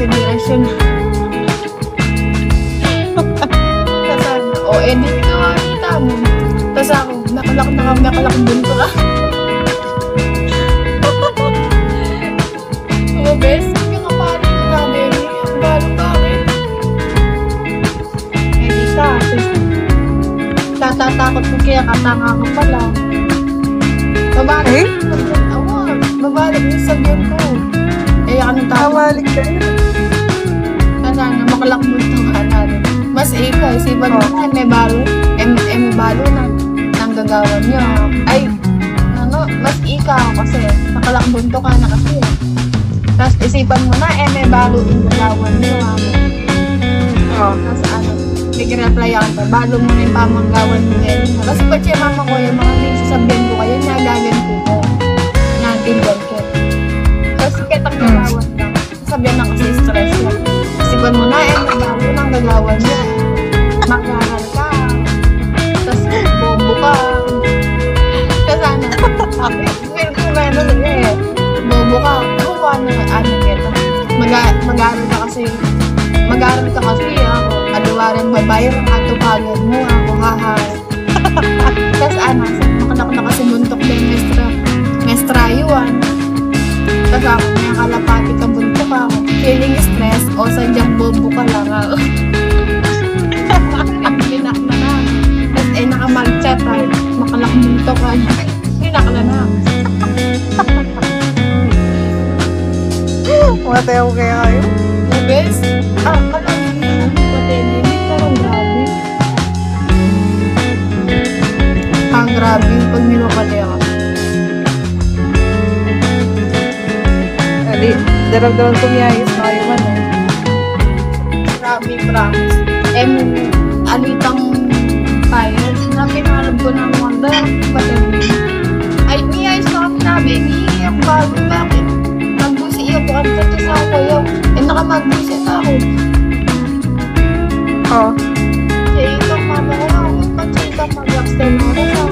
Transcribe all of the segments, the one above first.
konsiderasyon. Tapos o edi pinakakita mo. Tapos ako, nakalak bunto ka. Oo, bes, yung kapali ko namin, ang balong bakit? Eh, di ka, tatatakot mo kaya katanga ka pala. Babalik, babalik yung sabihin ko. Eh, anong tawag? Babalik ka yun. Ano, makalakbunto ka namin. Mas ikaw, isipan mo na, may balo. May balo na. Nang gagawan niyo. Ay, mas ikaw kasi. Nakalakbunto ka na kasi. Tapos isipan mo na, may balo yung gagawan niyo. Tapos nag-reply ako, balo mo na yung pamanggawan mo yan. Kasi pa siya mama ko, yung mga things sasabihin ko kayo, nagaganti ko. Natindan ko. Tapos kitang gagawan ka. Sabihan na kasi stress yan. Isipan mo na, may balo nang gagawan niyo. Mag-aaral ka. Tapos bobo ka. Kasi feel ko ba bobo ka. Ano kita. Mag-aaral ka kasi. Mag-aaral ka kasi ako. Adawarin babayang katupagan mo ako hahay. Tapos makanak na kasi buntok din mestra yuan. Tapos ako may kalapati ka buntok ako. Feeling stress o sadyang bobo ka lang ako. Binak na na. Tapos nakamag-chat makalakbuntok ka. Binakla na. Matayaw kaya kayo? Bes? Grabe pag minupali ako. Ali, daramdaman ko miyayos na kayo man eh. Grabe, promise. Alitang tayo. Pinangarap ko ng wanda. Ay, miyayos na kami nabi. Iiyak bago. Bakit? Magbusi iyo po. Ang tatos ako yun. Nakamagbusi ako. Oo. Kaya itong mama ko ako. Pag-sita mag-extend ako sa akin.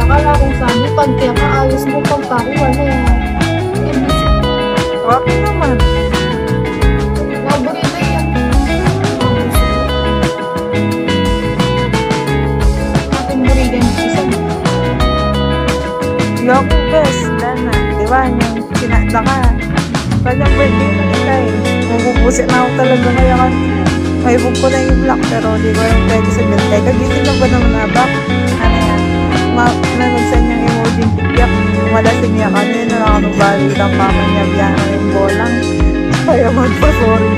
Akala kung sabi, pag kaya kaayos mo pagkakuha na yan. Okay naman. Naborito yan. Natin burigan isa. Loko best, Dana. Diba, yung sinakta ka. Walang birthday na kita eh. Mabubusit na ako talaga ngayon. May book ko na yung black pero di ko yung pwede sa birthday. Kagising lang ba naman na ba? Ano yan? Nagsan niyang emoji tiyak. Malasing niya kami na nakakabalik ang mama niya biyan na yung bolang. Kaya magpa-sorry